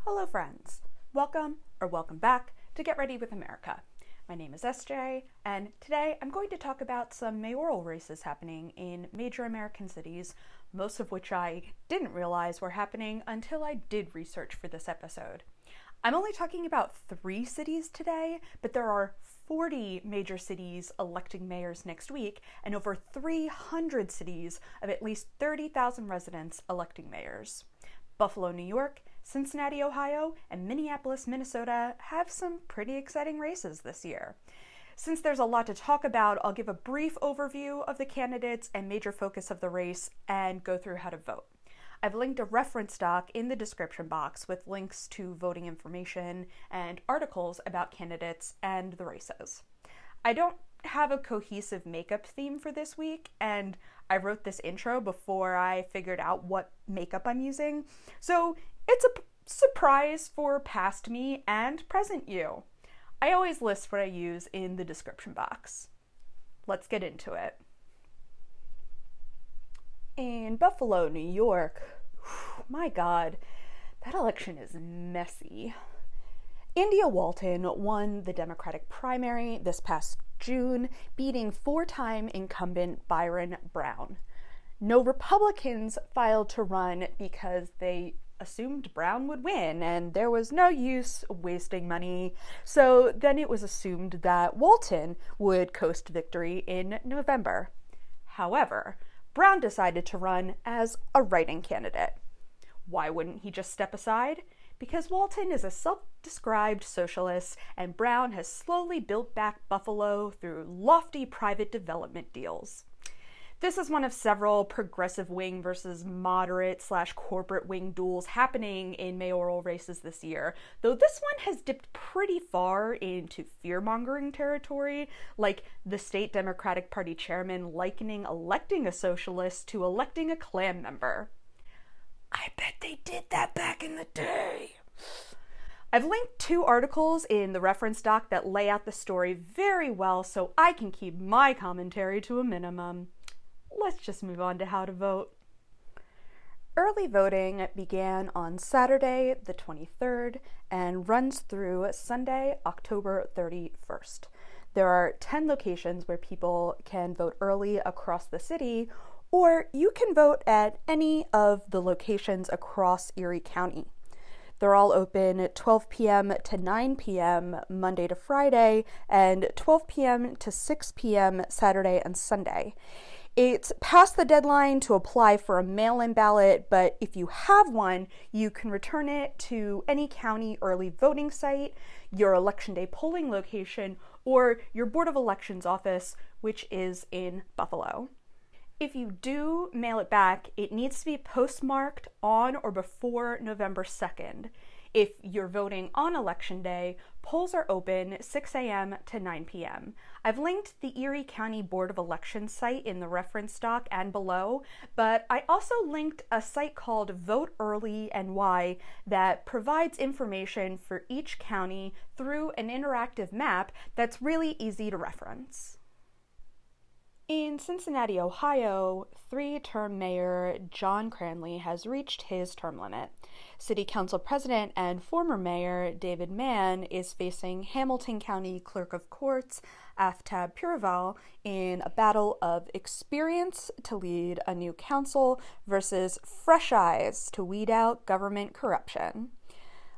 Hello friends, welcome or welcome back to Get Ready with America. My name is SJ, and today I'm going to talk about some mayoral races happening in major American cities, most of which I didn't realize were happening until I did research for this episode. I'm only talking about 3 cities today, but there are 40 major cities electing mayors next week, and over 300 cities of at least 30,000 residents electing mayors. Buffalo, New York, Cincinnati, Ohio, and Minneapolis, Minnesota have some pretty exciting races this year. Since there's a lot to talk about, I'll give a brief overview of the candidates and major focus of the race and go through how to vote. I've linked a reference doc in the description box with links to voting information and articles about candidates and the races. I don't have a cohesive makeup theme for this week, and I wrote this intro before I figured out what makeup I'm using, so it's a surprise for past me and present you. I always list what I use in the description box. Let's get into it. In Buffalo, New York, my God, that election is messy. India Walton won the Democratic primary this past June, beating 4-time incumbent Byron Brown. No Republicans filed to run because they assumed Brown would win, and there was no use wasting money, so then it was assumed that Walton would coast victory in November. However, Brown decided to run as a write-in candidate. Why wouldn't he just step aside? Because Walton is a self-described socialist, and Brown has slowly built back Buffalo through lofty private development deals. This is one of several progressive wing versus moderate/corporate wing duels happening in mayoral races this year, though this one has dipped pretty far into fear-mongering territory, like the state Democratic Party chairman likening electing a socialist to electing a Klan member. I bet they did that back in the day. I've linked 2 articles in the reference doc that lay out the story very well, so I can keep my commentary to a minimum. Let's just move on to how to vote. Early voting began on Saturday, the 23rd, and runs through Sunday, October 31st. There are 10 locations where people can vote early across the city, or you can vote at any of the locations across Erie County. They're all open at 12 p.m. to 9 p.m. Monday to Friday, and 12 p.m. to 6 p.m. Saturday and Sunday. It's past the deadline to apply for a mail-in ballot, but if you have one, you can return it to any county early voting site, your Election Day polling location, or your Board of Elections office, which is in Buffalo. If you do mail it back, it needs to be postmarked on or before November 2nd. If you're voting on Election Day, polls are open 6 a.m. to 9 p.m. I've linked the Erie County Board of Elections site in the reference doc and below, but I also linked a site called Vote Early NY that provides information for each county through an interactive map that's really easy to reference. In Cincinnati, Ohio, 3-term Mayor John Cranley has reached his term limit. City Council President and former Mayor David Mann is facing Hamilton County Clerk of Courts Aftab Purival in a battle of experience to lead a new council versus fresh eyes to weed out government corruption.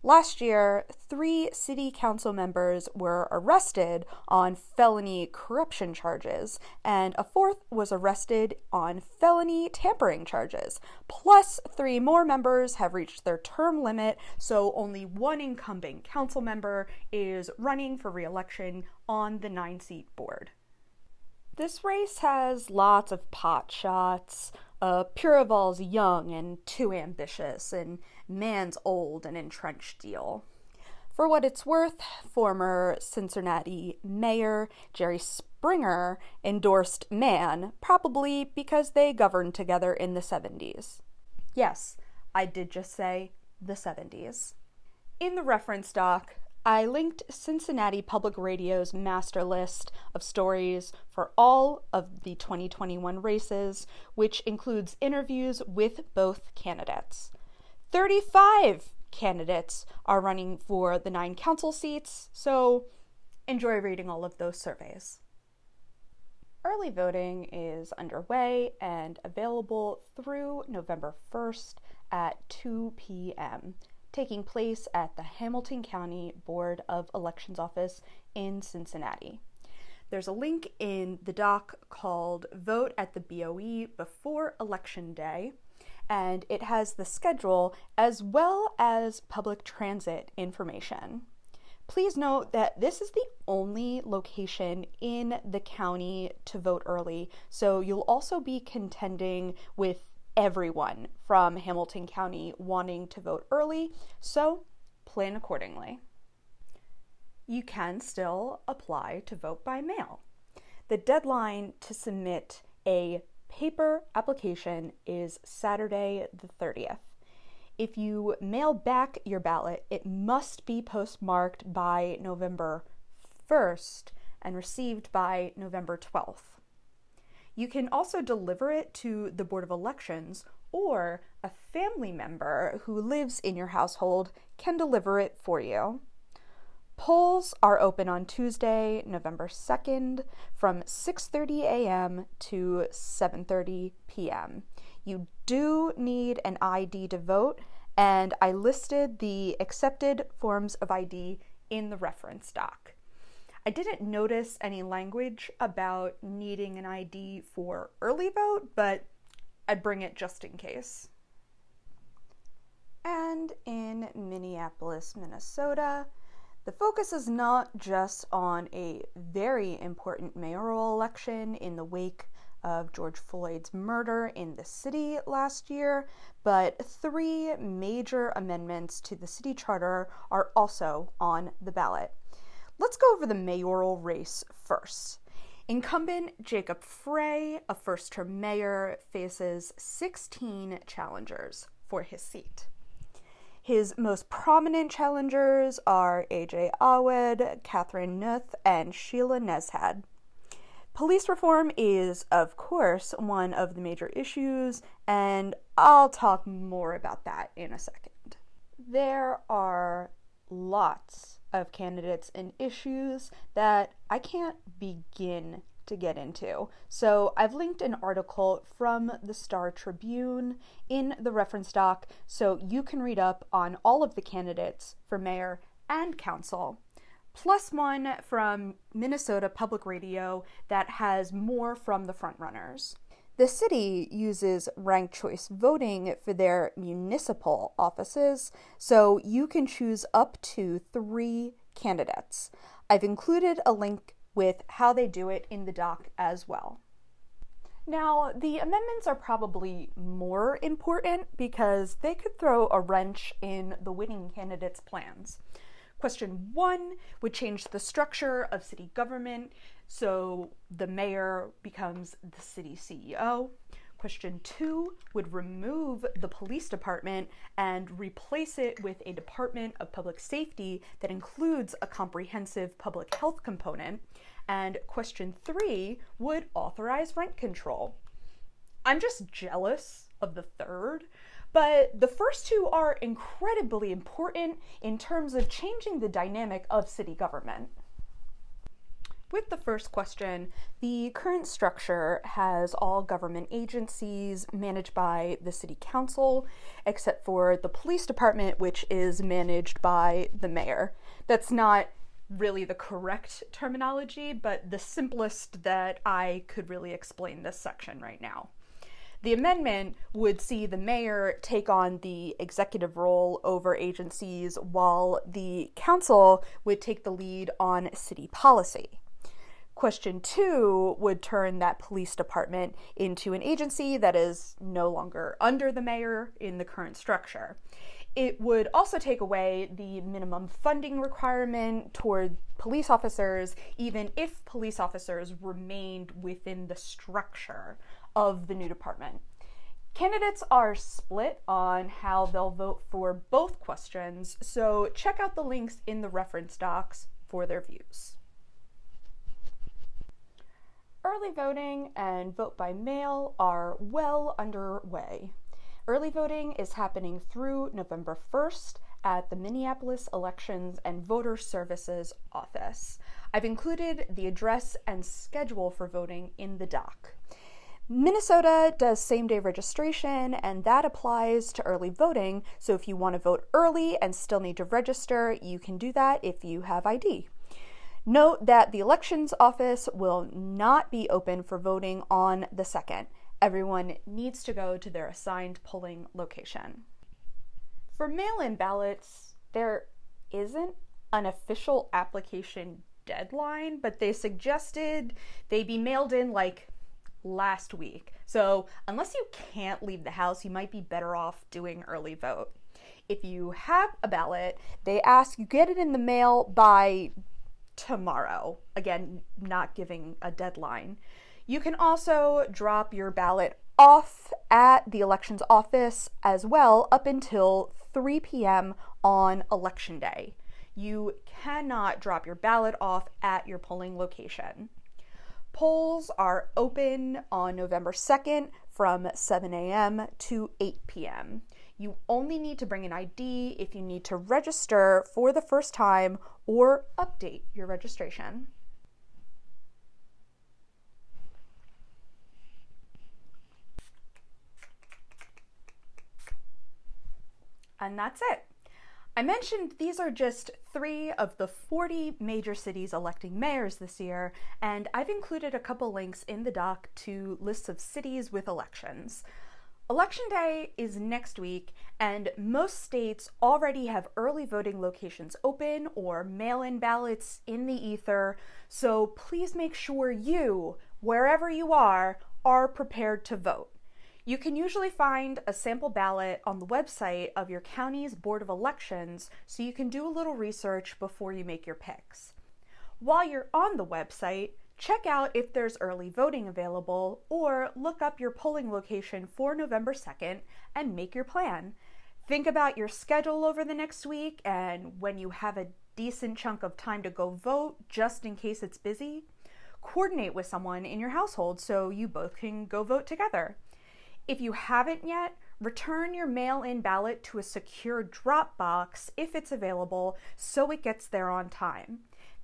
Last year, 3 city council members were arrested on felony corruption charges, and a 4th was arrested on felony tampering charges. Plus, 3 more members have reached their term limit, so only 1 incumbent council member is running for re-election on the 9-seat board. This race has lots of pot shots. Purival's young and too ambitious, and Mann's old and entrenched deal. For what it's worth, former Cincinnati Mayor Jerry Springer endorsed Mann, probably because they governed together in the 70s. Yes, I did just say the 70s. In the reference doc, I linked Cincinnati Public Radio's master list of stories for all of the 2021 races, which includes interviews with both candidates. 35 candidates are running for the 9 council seats, so enjoy reading all of those surveys. Early voting is underway and available through November 1st at 2 p.m., taking place at the Hamilton County Board of Elections office in Cincinnati. There's a link in the doc called Vote at the BOE Before Election Day, and it has the schedule as well as public transit information. Please note that this is the only location in the county to vote early, so you'll also be contending with everyone from Hamilton County wanting to vote early, so plan accordingly. You can still apply to vote by mail. The deadline to submit a paper application is Saturday the 30th. If you mail back your ballot, it must be postmarked by November 1st and received by November 12th. You can also deliver it to the Board of Elections, or a family member who lives in your household can deliver it for you. Polls are open on Tuesday, November 2nd from 6:30 a.m. to 7:30 p.m. You do need an ID to vote, and I listed the accepted forms of ID in the reference doc. I didn't notice any language about needing an ID for early vote, but I'd bring it just in case. And in Minneapolis, Minnesota, the focus is not just on a very important mayoral election in the wake of George Floyd's murder in the city last year, but 3 major amendments to the city charter are also on the ballot. Let's go over the mayoral race first. Incumbent Jacob Frey, a first-term mayor, faces 16 challengers for his seat. His most prominent challengers are AJ Awed, Catherine Nuth, and Sheila Nezhad. Police reform is, of course, one of the major issues, and I'll talk more about that in a second. There are lots of candidates and issues that I can't begin to get into, so I've linked an article from the Star Tribune in the reference doc so you can read up on all of the candidates for mayor and council, plus one from Minnesota Public Radio that has more from the frontrunners. The city uses ranked choice voting for their municipal offices, so you can choose up to 3 candidates. I've included a link with how they do it in the doc as well. Now, the amendments are probably more important because they could throw a wrench in the winning candidate's plans. Question 1 would change the structure of city government, so the mayor becomes the city CEO. Question 2 would remove the police department and replace it with a Department of Public Safety that includes a comprehensive public health component. And question 3 would authorize rent control. I'm just jealous of the third, but the first 2 are incredibly important in terms of changing the dynamic of city government. With the first question, the current structure has all government agencies managed by the city council, except for the police department, which is managed by the mayor. That's not really the correct terminology, but the simplest that I could really explain this section right now. The amendment would see the mayor take on the executive role over agencies, while the council would take the lead on city policy. Question 2 would turn that police department into an agency that is no longer under the mayor in the current structure. It would also take away the minimum funding requirement toward police officers, even if police officers remained within the structure of the new department. Candidates are split on how they'll vote for both questions, so check out the links in the reference docs for their views. Early voting and vote by mail are well underway. Early voting is happening through November 1st at the Minneapolis Elections and Voter Services Office. I've included the address and schedule for voting in the doc. Minnesota does same-day registration, and that applies to early voting, so if you want to vote early and still need to register, you can do that if you have ID. Note that the elections office will not be open for voting on the 2nd. Everyone needs to go to their assigned polling location. For mail-in ballots, there isn't an official application deadline, but they suggested they be mailed in like last week. So unless you can't leave the house, you might be better off doing early vote. If you have a ballot, they ask you get it in the mail by tomorrow. Again, not giving a deadline. You can also drop your ballot off at the elections office as well up until 3 p.m. on election day. You cannot drop your ballot off at your polling location. Polls are open on November 2nd from 7 a.m. to 8 p.m. You only need to bring an ID if you need to register for the first time or update your registration. And that's it. I mentioned these are just 3 of the 40 major cities electing mayors this year, and I've included a couple links in the doc to lists of cities with elections. Election day is next week, and most states already have early voting locations open or mail-in ballots in the ether, so please make sure you, wherever you are prepared to vote. You can usually find a sample ballot on the website of your county's Board of Elections, so you can do a little research before you make your picks. While you're on the website, check out if there's early voting available, or look up your polling location for November 2nd and make your plan. Think about your schedule over the next week, and when you have a decent chunk of time to go vote, just in case it's busy, coordinate with someone in your household so you both can go vote together. If you haven't yet, return your mail-in ballot to a secure drop box if it's available so it gets there on time.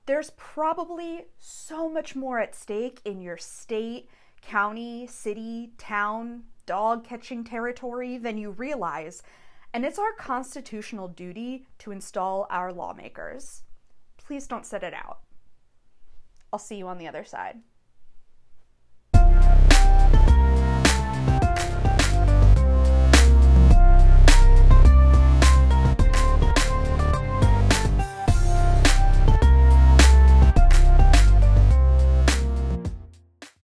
There's probably so much more at stake in your state, county, city, town, dog-catching territory than you realize, and it's our constitutional duty to install our lawmakers. Please don't sit it out. I'll see you on the other side.